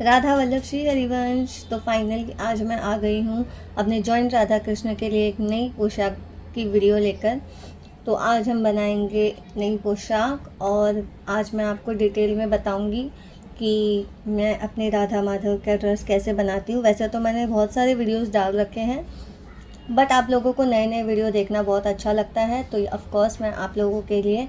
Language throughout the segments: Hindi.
राधा वल्लभ श्री हरिवंश। तो फाइनली आज मैं आ गई हूँ अपने जॉइंट राधा कृष्ण के लिए एक नई पोशाक की वीडियो लेकर। तो आज हम बनाएंगे नई पोशाक और आज मैं आपको डिटेल में बताऊंगी कि मैं अपने राधा माधव का ड्रेस कैसे बनाती हूँ। वैसे तो मैंने बहुत सारे वीडियोस डाल रखे हैं, बट आप लोगों को नए नए वीडियो देखना बहुत अच्छा लगता है, तो ऑफ कोर्स मैं आप लोगों के लिए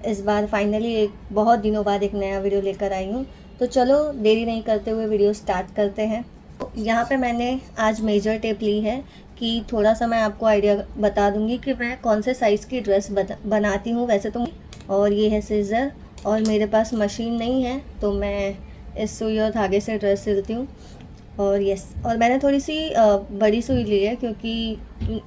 इस बार फाइनली एक बहुत दिनों बाद एक नया वीडियो लेकर आई हूँ। तो चलो देरी नहीं करते हुए वीडियो स्टार्ट करते हैं। तो यहाँ पे मैंने आज मेजर टेप ली है कि थोड़ा सा मैं आपको आइडिया बता दूँगी कि मैं कौन से साइज़ की ड्रेस बनाती हूँ वैसे तो। और ये है सीज़र, और मेरे पास मशीन नहीं है तो मैं इस सुई और धागे से ड्रेस सिलती हूँ। और और मैंने थोड़ी सी बड़ी सुई ली है क्योंकि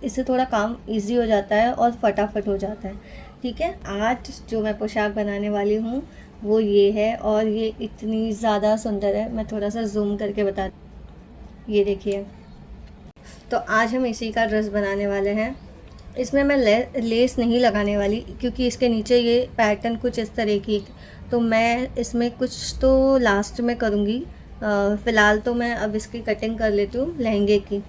इससे थोड़ा काम इजी हो जाता है और फटाफट हो जाता है। ठीक है, आज जो मैं पोशाक बनाने वाली हूँ वो ये है, और ये इतनी ज़्यादा सुंदर है। मैं थोड़ा सा जूम करके बता, ये देखिए। तो आज हम इसी का ड्रेस बनाने वाले हैं। इसमें मैं लेस नहीं लगाने वाली क्योंकि इसके नीचे ये पैटर्न कुछ इस तरह की, तो मैं इसमें कुछ तो लास्ट में करूँगी। फ़िलहाल तो मैं अब इसकी कटिंग कर लेती हूँ लहंगे की।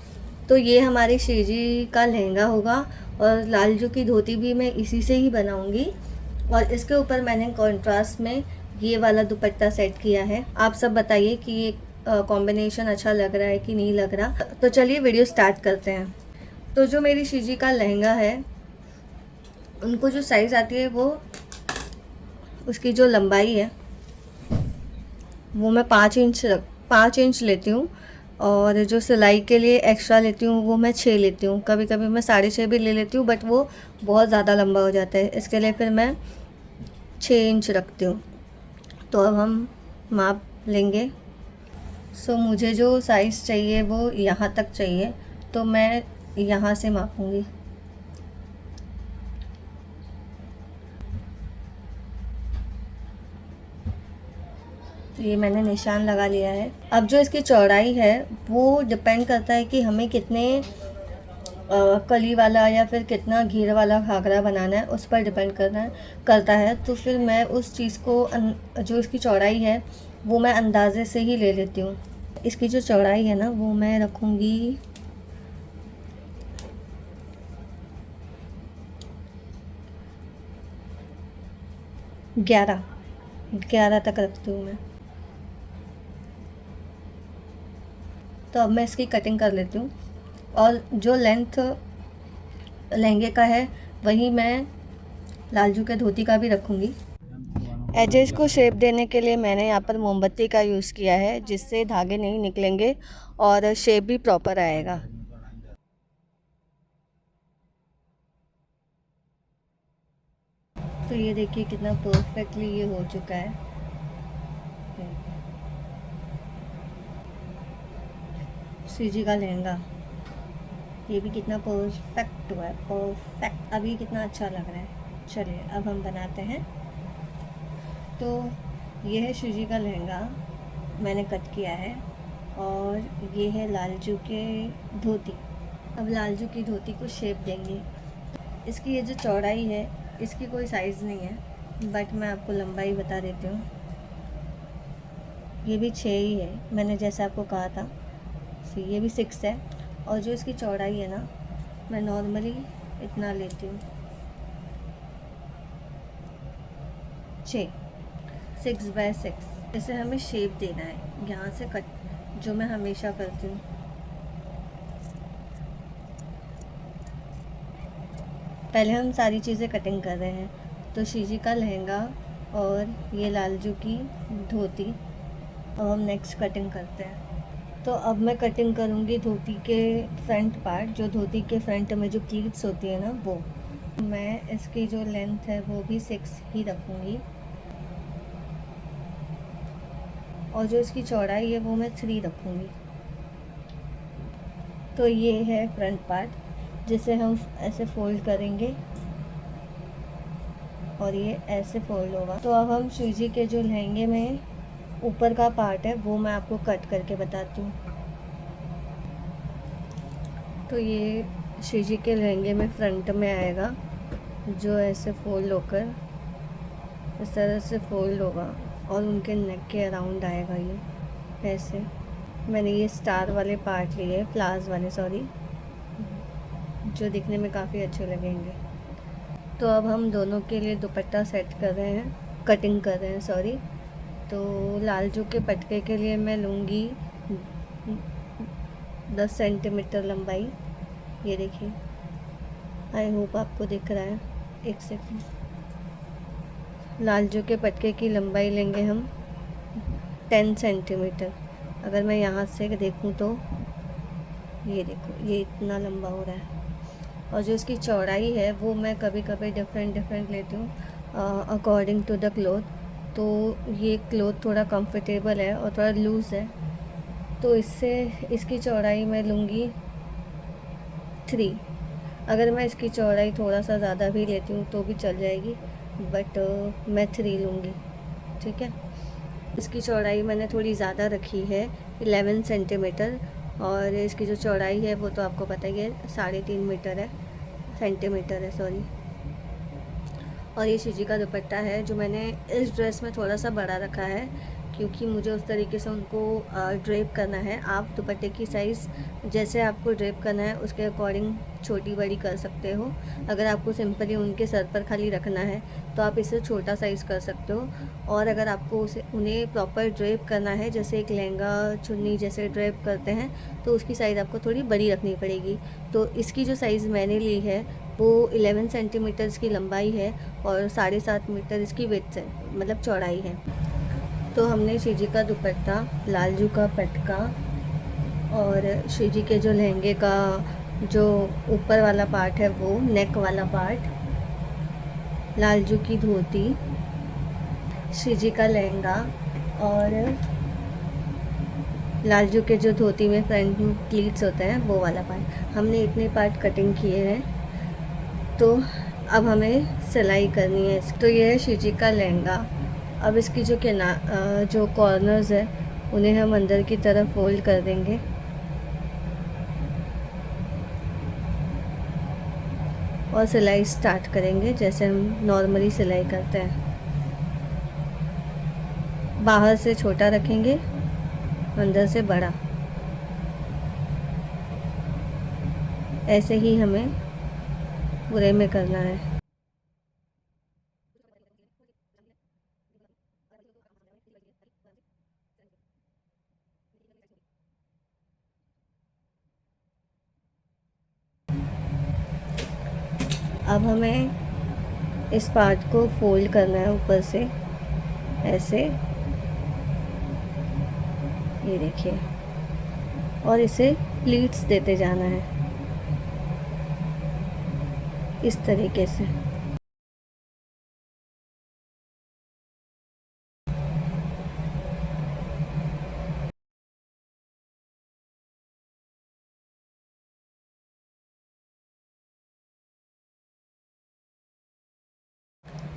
तो ये हमारी श्री जी का लहंगा होगा और लालजू की धोती भी मैं इसी से ही बनाऊँगी। और इसके ऊपर मैंने कॉन्ट्रास्ट में ये वाला दुपट्टा सेट किया है। आप सब बताइए कि ये कॉम्बिनेशन अच्छा लग रहा है कि नहीं लग रहा। तो चलिए वीडियो स्टार्ट करते हैं। तो जो मेरी श्री जी का लहंगा है, उनको जो साइज़ आती है वो उसकी जो लंबाई है वो मैं 5 इंच लेती हूँ। और जो सिलाई के लिए एक्स्ट्रा लेती हूँ वो मैं 6 लेती हूँ। कभी कभी मैं 6.5 भी ले लेती हूँ, बट वो बहुत ज़्यादा लंबा हो जाता है, इसके लिए फिर मैं 6 इंच रखती हूँ। तो अब हम माप लेंगे। सो मुझे जो साइज़ चाहिए वो यहाँ तक चाहिए, तो मैं यहाँ से मापूँगी। ये मैंने निशान लगा लिया है। अब जो इसकी चौड़ाई है वो डिपेंड करता है कि हमें कितने कली वाला या फिर कितना घेर वाला घाघरा बनाना है, उस पर डिपेंड करता है। तो फिर मैं उस चीज़ को जो इसकी चौड़ाई है वो मैं अंदाजे से ही ले लेती हूँ। इसकी जो चौड़ाई है ना वो मैं रखूँगी 11 तक रखती हूँ मैं। तो अब मैं इसकी कटिंग कर लेती हूँ, और जो लेंथ लहंगे का है वही मैं लालजू के धोती का भी रखूँगी। एजेस को शेप देने के लिए मैंने यहाँ पर मोमबत्ती का यूज़ किया है, जिससे धागे नहीं निकलेंगे और शेप भी प्रॉपर आएगा। तो ये देखिए कितना परफेक्टली ये हो चुका है। श्री जी का लहंगा ये भी कितना परफेक्ट हुआ है, परफेक्ट। अभी कितना अच्छा लग रहा है। चलिए अब हम बनाते हैं। तो ये है श्री जी का लहंगा, मैंने कट किया है, और ये है लालजू के धोती। अब लालजू की धोती को शेप देंगे। इसकी ये जो चौड़ाई है इसकी कोई साइज़ नहीं है, बट मैं आपको लंबाई बता देती हूँ। ये भी 6 ही है, मैंने जैसे आपको कहा था। ये भी 6 है, और जो इसकी चौड़ाई है ना मैं नॉर्मली इतना लेती हूँ, 6 इसे हमें शेप देना है यहाँ से कट, जो मैं हमेशा करती हूँ। पहले हम सारी चीज़ें कटिंग कर रहे हैं। तो श्री जी का लहंगा और ये लालजू की धोती, अब हम नेक्स्ट कटिंग करते हैं। तो अब मैं कटिंग करूँगी धोती के फ्रंट पार्ट, जो धोती के फ्रंट में जो प्लीट्स होती है ना वो। मैं इसकी जो लेंथ है वो भी 6 ही रखूँगी, और जो इसकी चौड़ाई है वो मैं 3 रखूँगी। तो ये है फ्रंट पार्ट, जिसे हम ऐसे फोल्ड करेंगे और ये ऐसे फोल्ड होगा। तो अब हम श्री जी के जो लहंगे में ऊपर का पार्ट है वो मैं आपको कट करके बताती हूँ। तो ये श्री जी के लहंगे में फ्रंट में आएगा, जो ऐसे फोल्ड होकर इस तरह से फोल्ड होगा, और उनके नेक के अराउंड आएगा ये। ऐसे मैंने ये स्टार वाले पार्ट लिए, फ्लावर्स वाले सॉरी, जो दिखने में काफ़ी अच्छे लगेंगे। तो अब हम दोनों के लिए दुपट्टा सेट कर रहे हैं, कटिंग कर रहे हैं सॉरी। तो लालजू के पटके के लिए मैं लूँगी 10 सेंटीमीटर लंबाई। ये देखिए, आई होप आपको दिख रहा है। एक सेकंड। लालजू के पटके की लंबाई लेंगे हम 10 सेंटीमीटर। अगर मैं यहाँ से देखूँ तो ये देखो, ये इतना लंबा हो रहा है। और जो इसकी चौड़ाई है वो मैं कभी कभी डिफरेंट लेती हूँ अकॉर्डिंग टू द क्लोथ। तो ये क्लोथ थोड़ा कंफर्टेबल है और थोड़ा लूज़ है, तो इससे इसकी चौड़ाई मैं लूँगी 3। अगर मैं इसकी चौड़ाई थोड़ा सा ज़्यादा भी लेती हूँ तो भी चल जाएगी, बट मैं 3 लूँगी, ठीक है। इसकी चौड़ाई मैंने थोड़ी ज़्यादा रखी है, 11 सेंटीमीटर। और इसकी जो चौड़ाई है वो तो आपको पता ही है, 3.5 मीटर है, सेंटीमीटर है सॉरी। और ये शिजी का दुपट्टा है जो मैंने इस ड्रेस में थोड़ा सा बड़ा रखा है, क्योंकि मुझे उस तरीके से उनको ड्रेप करना है। आप दुपट्टे की साइज़ जैसे आपको ड्रेप करना है उसके अकॉर्डिंग छोटी बड़ी कर सकते हो। अगर आपको सिंपली उनके सर पर खाली रखना है तो आप इसे छोटा साइज़ कर सकते हो। और अगर आपको उन्हें प्रॉपर ड्रेप करना है, जैसे एक लहंगा चुन्नी जैसे ड्रेप करते हैं, तो उसकी साइज़ आपको थोड़ी बड़ी रखनी पड़ेगी। तो इसकी जो साइज़ मैंने ली है वो 11 सेंटीमीटर्स की लंबाई है और 7.5 मीटर इसकी विड्थ है, मतलब चौड़ाई है। तो हमने शिजी का दुपट्टा, लालजू का पटका और शिजी के जो लहंगे का जो ऊपर वाला पार्ट है वो नेक वाला पार्ट, लालजू की धोती, शिजी का लहंगा और लालजू के जो धोती में फ्रंट प्लीट्स होते हैं वो वाला पार्ट, हमने इतने पार्ट कटिंग किए हैं। तो अब हमें सिलाई करनी है। तो ये है शिजी का लहंगा। अब इसकी जो कॉर्नर्स है उन्हें हम अंदर की तरफ फोल्ड कर देंगे और सिलाई स्टार्ट करेंगे जैसे हम नॉर्मली सिलाई करते हैं। बाहर से छोटा रखेंगे, अंदर से बड़ा, ऐसे ही हमें पूरे में करना है। अब हमें इस पार्ट को फोल्ड करना है ऊपर से ऐसे, ये देखिए, और इसे प्लीट्स देते जाना है इस तरीके से।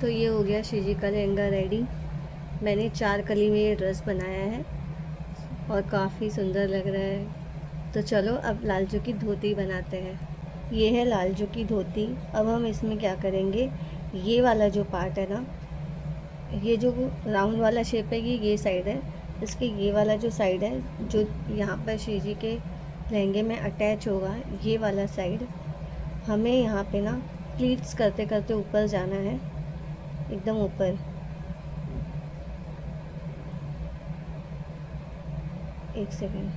तो ये हो गया शिजी का लहंगा रेडी। मैंने 4 कली में ये ड्रेस बनाया है और काफ़ी सुंदर लग रहा है। तो चलो अब लालजू की धोती बनाते हैं। ये है लालजू की धोती। अब हम इसमें क्या करेंगे, ये वाला जो पार्ट है ना, ये जो राउंड वाला शेप है ये साइड है, इसके ये वाला जो साइड है जो यहाँ पर शिजी के लहंगे में अटैच होगा, ये वाला साइड हमें यहाँ पे ना प्लीट्स करते करते ऊपर जाना है, एकदम ऊपर। एक सेकेंड,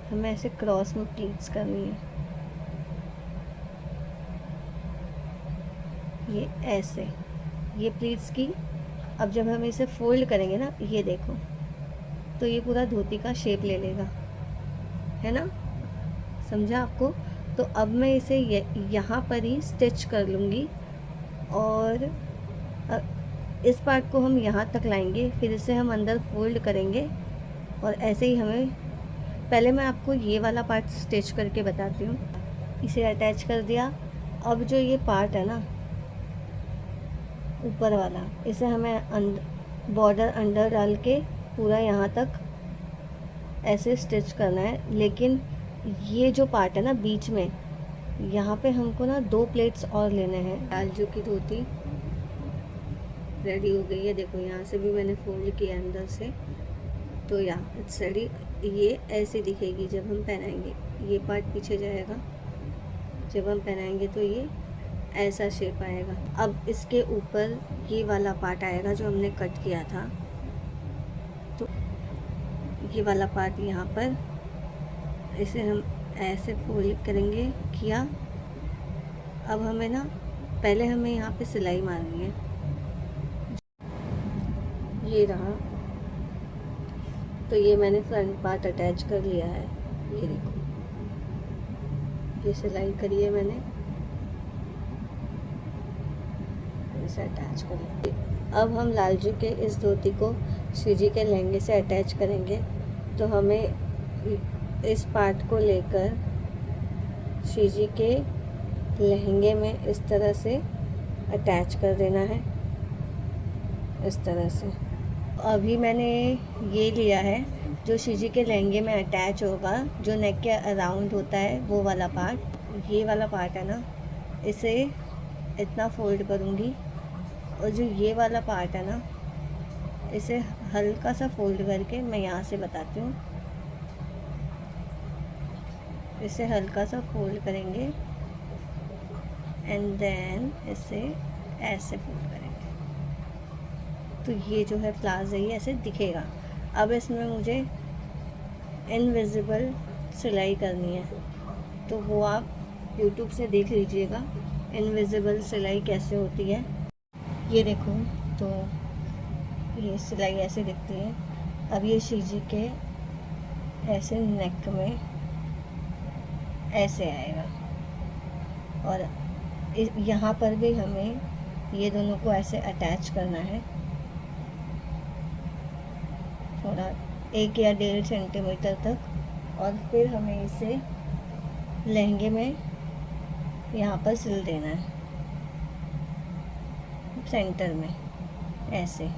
हमें ऐसे क्रॉस में प्लीट्स करनी है, ये ऐसे, ये प्लीट्स की। अब जब हम इसे फोल्ड करेंगे ना, ये देखो, तो ये पूरा धोती का शेप ले लेगा, है ना, समझा आपको। तो अब मैं इसे यहाँ पर ही स्टिच कर लूँगी और इस पार्ट को हम यहाँ तक लाएंगे, फिर इसे हम अंदर फोल्ड करेंगे और ऐसे ही हमें, पहले मैं आपको ये वाला पार्ट स्टिच करके बताती हूँ। इसे अटैच कर दिया। अब जो ये पार्ट है ना ऊपर वाला, इसे हमें बॉर्डर अंदर डाल के पूरा यहाँ तक ऐसे स्टिच करना है। लेकिन ये जो पार्ट है ना बीच में, यहाँ पे हमको ना 2 प्लेट्स और लेने हैं। लालजू की धोती रेडी हो गई है, देखो यहाँ से भी मैंने फोल्ड किया अंदर से, तो यहाँ साड़ी ये ऐसे दिखेगी जब हम पहनाएंगे, ये पार्ट पीछे जाएगा, जब हम पहनाएंगे तो ये ऐसा शेप आएगा। अब इसके ऊपर ये वाला पार्ट आएगा जो हमने कट किया था, तो ये वाला पार्ट यहाँ पर इसे हम ऐसे फोल्ड करेंगे किया। अब हमें ना पहले हमें यहाँ पे सिलाई मारनी है, ये रहा। तो ये मैंने फ्रंट पार्ट अटैच कर लिया है, ये देखो, ये सिलाई करी है मैंने, इसे अटैच कर लिया। अब हम लालजी के इस धोती को श्रीजी के लहंगे से अटैच करेंगे। तो हमें इस पार्ट को लेकर श्रीजी के लहंगे में इस तरह से अटैच कर देना है, इस तरह से। अभी मैंने ये लिया है जो श्रीजी के लहंगे में अटैच होगा, जो नेक के अराउंड होता है वो वाला पार्ट। ये वाला पार्ट है ना, इसे इतना फोल्ड करूँगी, और जो ये वाला पार्ट है ना, इसे हल्का सा फोल्ड करके, मैं यहाँ से बताती हूँ, इसे हल्का सा फोल्ड करेंगे एंड देन इसे ऐसे फोल्ड करेंगे। तो ये जो है प्लाज़ो ये ऐसे दिखेगा। अब इसमें मुझे इनविजिबल सिलाई करनी है, तो वो आप YouTube से देख लीजिएगा इनविजिबल सिलाई कैसे होती है। ये देखो, तो ये सिलाई ऐसे दिखती है। अब ये श्रीजी के ऐसे नेक में ऐसे आएगा, और यहाँ पर भी हमें ये दोनों को ऐसे अटैच करना है, थोड़ा 1 या 1.5 सेंटीमीटर तक, और फिर हमें इसे लहंगे में यहाँ पर सिल देना है सेंटर में ऐसे।